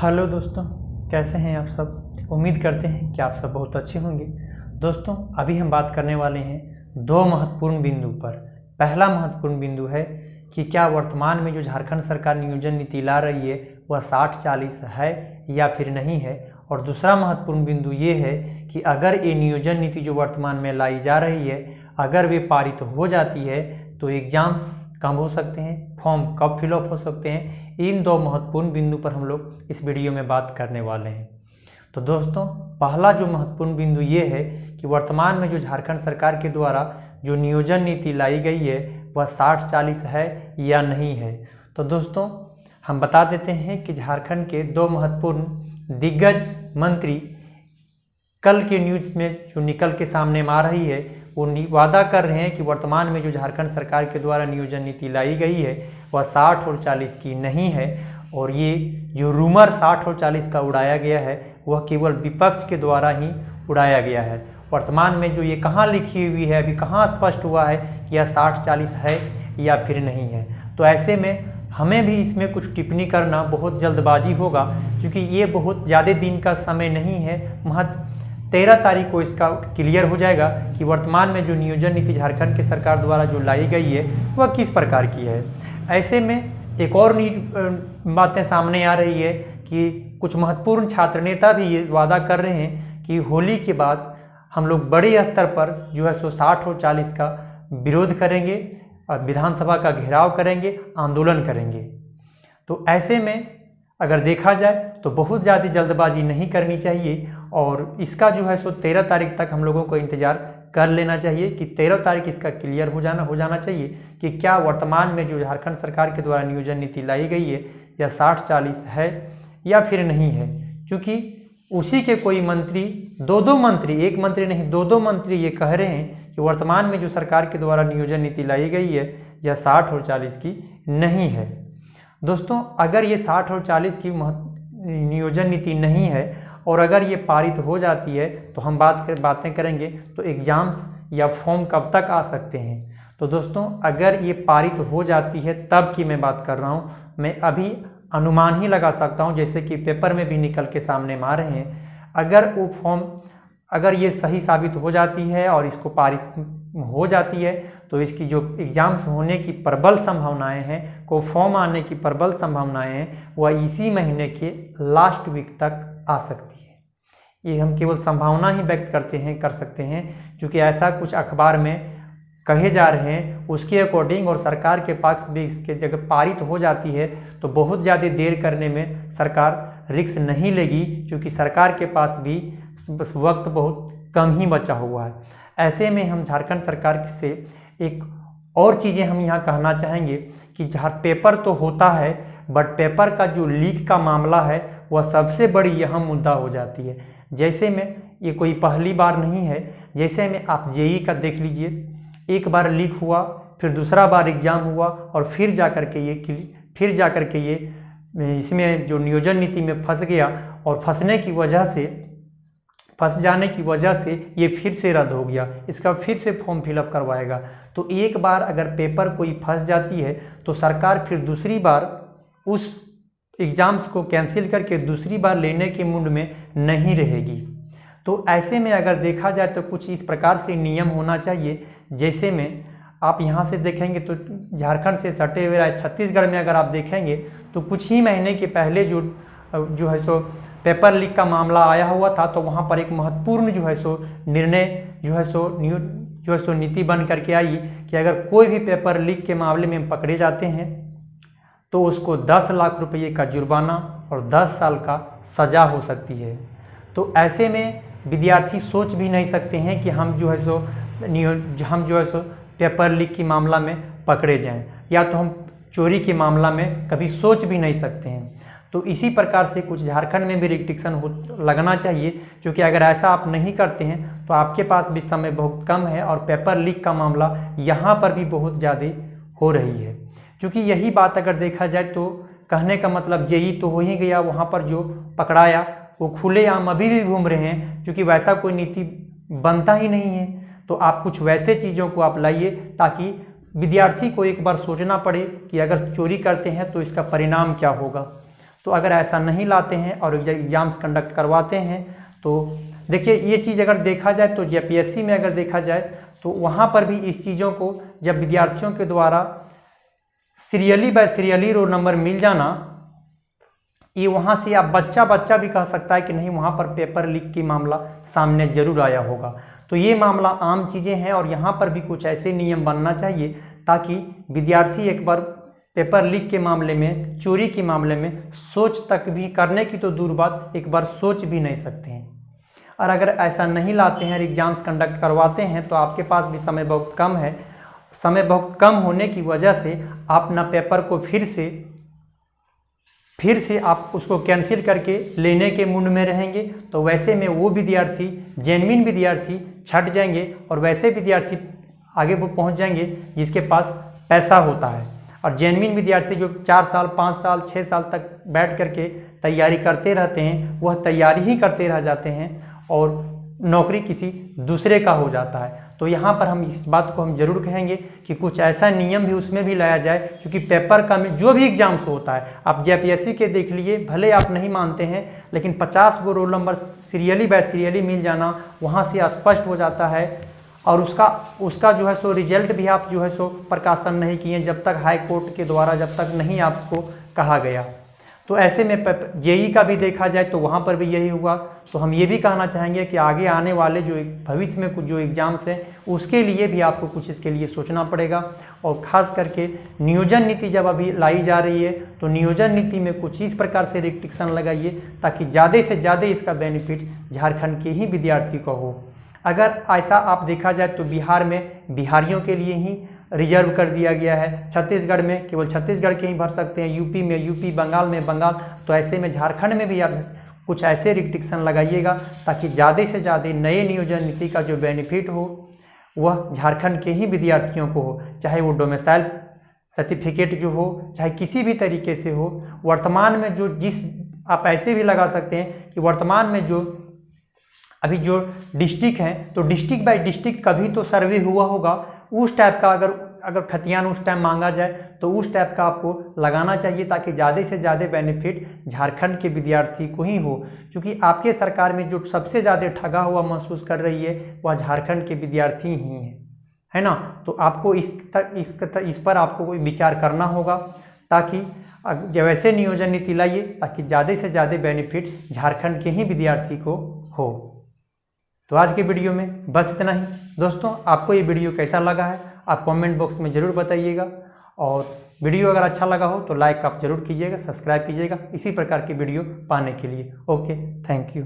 Hello दोस्तों, कैसे हैं आप सब। उम्मीद करते हैं कि आप सब बहुत अच्छे होंगे। दोस्तों, अभी हम बात करने वाले हैं दो महत्वपूर्ण बिंदु पर। पहला महत्वपूर्ण बिंदु है कि क्या वर्तमान में जो झारखंड सरकार नियोजन नीति ला रही है वह 60-40 है या फिर नहीं है। और दूसरा महत्वपूर्ण बिंदु ये है कि अगर ये नियोजन नीति जो वर्तमान में लाई जा रही है अगर वे पारित हो जाती है तो एग्जाम्स कब हो सकते हैं, फॉर्म कब फिलअप हो सकते हैं। इन दो महत्वपूर्ण बिंदु पर हम लोग इस वीडियो में बात करने वाले हैं। तो दोस्तों, पहला जो महत्वपूर्ण बिंदु ये है कि वर्तमान में जो झारखंड सरकार के द्वारा जो नियोजन नीति लाई गई है वह 60-40 है या नहीं है। तो दोस्तों, हम बता देते हैं कि झारखंड के दो महत्वपूर्ण दिग्गज मंत्री कल के न्यूज़ में जो निकल के सामने आ रही है वो वादा कर रहे हैं कि वर्तमान में जो झारखंड सरकार के द्वारा नियोजन नीति लाई गई है वह 60 और 40 की नहीं है। और ये जो रूमर 60 और 40 का उड़ाया गया है वह केवल विपक्ष के द्वारा ही उड़ाया गया है। वर्तमान में जो ये कहाँ लिखी हुई है, अभी कहाँ स्पष्ट हुआ है कि यह 60-40 है या फिर नहीं है। तो ऐसे में हमें भी इसमें कुछ टिप्पणी करना बहुत जल्दबाजी होगा, क्योंकि ये बहुत ज़्यादा दिन का समय नहीं है। महज 13 तारीख को इसका क्लियर हो जाएगा कि वर्तमान में जो नियोजन नीति झारखंड की सरकार द्वारा जो लाई गई है वह किस प्रकार की है। ऐसे में एक और बातें सामने आ रही है कि कुछ महत्वपूर्ण छात्र नेता भी ये वादा कर रहे हैं कि होली के बाद हम लोग बड़े स्तर पर जो है 60 और 40 का विरोध करेंगे और विधानसभा का घेराव करेंगे, आंदोलन करेंगे। तो ऐसे में अगर देखा जाए तो बहुत ज़्यादा जल्दबाजी नहीं करनी चाहिए और इसका जो है 13 तारीख तक हम लोगों को इंतज़ार कर लेना चाहिए कि 13 तारीख इसका क्लियर हो जाना चाहिए कि क्या वर्तमान में जो झारखंड सरकार के द्वारा नियोजन नीति लाई गई है या 60-40 है या फिर नहीं है। क्योंकि उसी के कोई मंत्री, दो मंत्री, एक मंत्री नहीं, दो मंत्री ये कह रहे हैं कि वर्तमान में जो सरकार के द्वारा नियोजन नीति लाई गई है यह 60 और 40 की नहीं है। दोस्तों, अगर ये 60 और 40 की नियोजन नीति नहीं है और अगर ये पारित हो जाती है तो हम बातें करेंगे तो एग्जाम्स या फॉर्म कब तक आ सकते हैं। तो दोस्तों, अगर ये पारित हो जाती है तब की मैं बात कर रहा हूँ, मैं अभी अनुमान ही लगा सकता हूँ, जैसे कि पेपर में भी निकल के सामने आ रहे हैं। अगर वो फॉर्म अगर ये सही साबित हो जाती है और इसको पारित हो जाती है तो इसकी जो एग्ज़ाम्स होने की प्रबल संभावनाएं हैं, को फॉर्म आने की प्रबल संभावनाएं हैं, वह इसी महीने के लास्ट वीक तक आ सकती है। ये हम केवल संभावना ही व्यक्त कर सकते हैं, क्योंकि ऐसा कुछ अखबार में कहे जा रहे हैं उसके अकॉर्डिंग। और सरकार के पक्ष भी इसके जगह पारित हो जाती है तो बहुत ज़्यादा देर करने में सरकार रिस्क नहीं लेगी, क्योंकि सरकार के पास भी वक्त बहुत कम ही बचा हुआ है। ऐसे में हम झारखंड सरकार से एक और चीज़ें हम यहाँ कहना चाहेंगे कि पेपर तो होता है बट पेपर का जो लीक का मामला है वह सबसे बड़ी अहम मुद्दा हो जाती है। जैसे में ये कोई पहली बार नहीं है, जैसे में आप जेईई का देख लीजिए, एक बार लीक हुआ, फिर दूसरा बार एग्ज़ाम हुआ और फिर जा कर के ये इसमें जो नियोजन नीति में फंस गया और फंस जाने की वजह से ये फिर से रद्द हो गया। इसका फिर से फॉर्म फिलअप करवाएगा। तो एक बार अगर पेपर कोई फंस जाती है तो सरकार फिर दूसरी बार उस एग्ज़ाम्स को कैंसिल करके दूसरी बार लेने के मूड में नहीं रहेगी। तो ऐसे में अगर देखा जाए तो कुछ इस प्रकार से नियम होना चाहिए। जैसे में आप यहाँ से देखेंगे तो झारखंड से सटे हुए छत्तीसगढ़ में अगर आप देखेंगे तो कुछ ही महीने के पहले जो है सो पेपर लीक का मामला आया हुआ था, तो वहाँ पर एक महत्वपूर्ण जो है सो निर्णय जो है सो नीति बन करके आई कि अगर कोई भी पेपर लीक के मामले में पकड़े जाते हैं तो उसको 10 लाख रुपये का जुर्माना और 10 साल का सज़ा हो सकती है। तो ऐसे में विद्यार्थी सोच भी नहीं सकते हैं कि हम जो है सो पेपर लीक के मामला में पकड़े जाएं, या तो हम चोरी के मामला में कभी सोच भी नहीं सकते हैं। तो इसी प्रकार से कुछ झारखंड में भी रिस्ट्रिक्शन लगना चाहिए, क्योंकि अगर ऐसा आप नहीं करते हैं तो आपके पास भी समय बहुत कम है और पेपर लीक का मामला यहाँ पर भी बहुत ज़्यादा हो रही है। क्योंकि यही बात अगर देखा जाए तो कहने का मतलब जेईई तो हो ही गया, वहाँ पर जो पकड़ाया वो खुलेआम अभी भी घूम रहे हैं, क्योंकि वैसा कोई नीति बनता ही नहीं है। तो आप कुछ वैसे चीज़ों को आप लाइए ताकि विद्यार्थी को एक बार सोचना पड़े कि अगर चोरी करते हैं तो इसका परिणाम क्या होगा। तो अगर ऐसा नहीं लाते हैं और एग्ज़ाम्स कंडक्ट करवाते हैं तो देखिए ये चीज़ अगर देखा जाए तो जेपीएससी में अगर देखा जाए तो वहाँ पर भी इस चीज़ों को जब विद्यार्थियों के द्वारा serially by serially roll number मिल जाना, ये वहाँ से आप बच्चा भी कह सकता है कि नहीं वहाँ पर पेपर लीक की मामला सामने जरूर आया होगा। तो ये मामला आम चीज़ें हैं और यहाँ पर भी कुछ ऐसे नियम बनना चाहिए ताकि विद्यार्थी एक बार पेपर लीक के मामले में, चोरी के मामले में सोच तक भी, करने की तो दूर बात, एक बार सोच भी नहीं सकते हैं। और अगर ऐसा नहीं लाते हैं और एग्ज़ाम्स कंडक्ट करवाते हैं तो आपके पास भी समय बहुत कम है। समय बहुत कम होने की वजह से आप ना पेपर को फिर से आप उसको कैंसिल करके लेने के मूड में रहेंगे, तो वैसे में वो विद्यार्थी, जेन्युइन विद्यार्थी छट जाएंगे और वैसे विद्यार्थी आगे वो पहुंच जाएंगे जिसके पास पैसा होता है। और जेन्युइन विद्यार्थी जो 4 साल, 5 साल, 6 साल तक बैठ करके तैयारी करते रहते हैं, वह तैयारी ही करते रह जाते हैं और नौकरी किसी दूसरे का हो जाता है। तो यहाँ पर हम इस बात को हम जरूर कहेंगे कि कुछ ऐसा नियम भी उसमें भी लाया जाए, क्योंकि पेपर का में जो भी एग्जाम्स होता है, आप जेपीएससी के देख लिए, भले आप नहीं मानते हैं, लेकिन 50 गो roll number serially by serially मिल जाना वहाँ से स्पष्ट हो जाता है। और उसका जो है सो रिजल्ट भी आप जो है सो प्रकाशन नहीं किए जब तक हाई कोर्ट के द्वारा जब तक नहीं आपको कहा गया। तो ऐसे में जेई का भी देखा जाए तो वहाँ पर भी यही हुआ। तो हम ये भी कहना चाहेंगे कि आगे आने वाले जो भविष्य में कुछ जो एग्ज़ाम्स हैं उसके लिए भी आपको कुछ इसके लिए सोचना पड़ेगा। और ख़ास करके नियोजन नीति जब अभी लाई जा रही है तो नियोजन नीति में कुछ इस प्रकार से रिस्ट्रिक्शन लगाइए ताकि ज़्यादा से ज़्यादा इसका बेनिफिट झारखंड के ही विद्यार्थी को हो। अगर ऐसा आप देखा जाए तो बिहार में बिहारियों के लिए ही रिजर्व कर दिया गया है, छत्तीसगढ़ में केवल छत्तीसगढ़ के ही भर सकते हैं, यूपी में यूपी, बंगाल में बंगाल। तो ऐसे में झारखंड में भी आप कुछ ऐसे रिस्ट्रिक्शन लगाइएगा ताकि ज़्यादा से ज़्यादा नए नियोजन नीति का जो बेनिफिट हो वह झारखंड के ही विद्यार्थियों को हो, चाहे वो डोमिसाइल सर्टिफिकेट जो हो, चाहे किसी भी तरीके से हो। वर्तमान में जो आप ऐसे भी लगा सकते हैं कि वर्तमान में जो अभी जो डिस्ट्रिक्ट हैं तो डिस्ट्रिक्ट बाय डिस्ट्रिक्ट कभी तो सर्वे हुआ होगा, उस टाइप का अगर खतियान उस टाइम मांगा जाए तो उस टाइप का आपको लगाना चाहिए ताकि ज़्यादा से ज़्यादा बेनिफिट झारखंड के विद्यार्थी को ही हो। क्योंकि आपके सरकार में जो सबसे ज़्यादा ठगा हुआ महसूस कर रही है वह झारखंड के विद्यार्थी ही हैं, है ना। तो आपको इस पर आपको कोई विचार करना होगा ताकि जब ऐसे नियोजन नीति लाइए ताकि ज़्यादा से ज़्यादा बेनिफिट झारखंड के ही विद्यार्थी को हो। तो आज के वीडियो में बस इतना ही। दोस्तों आपको ये वीडियो कैसा लगा है आप कमेंट बॉक्स में ज़रूर बताइएगा, और वीडियो अगर अच्छा लगा हो तो लाइक आप ज़रूर कीजिएगा, सब्सक्राइब कीजिएगा इसी प्रकार की वीडियो पाने के लिए। Okay, thank you.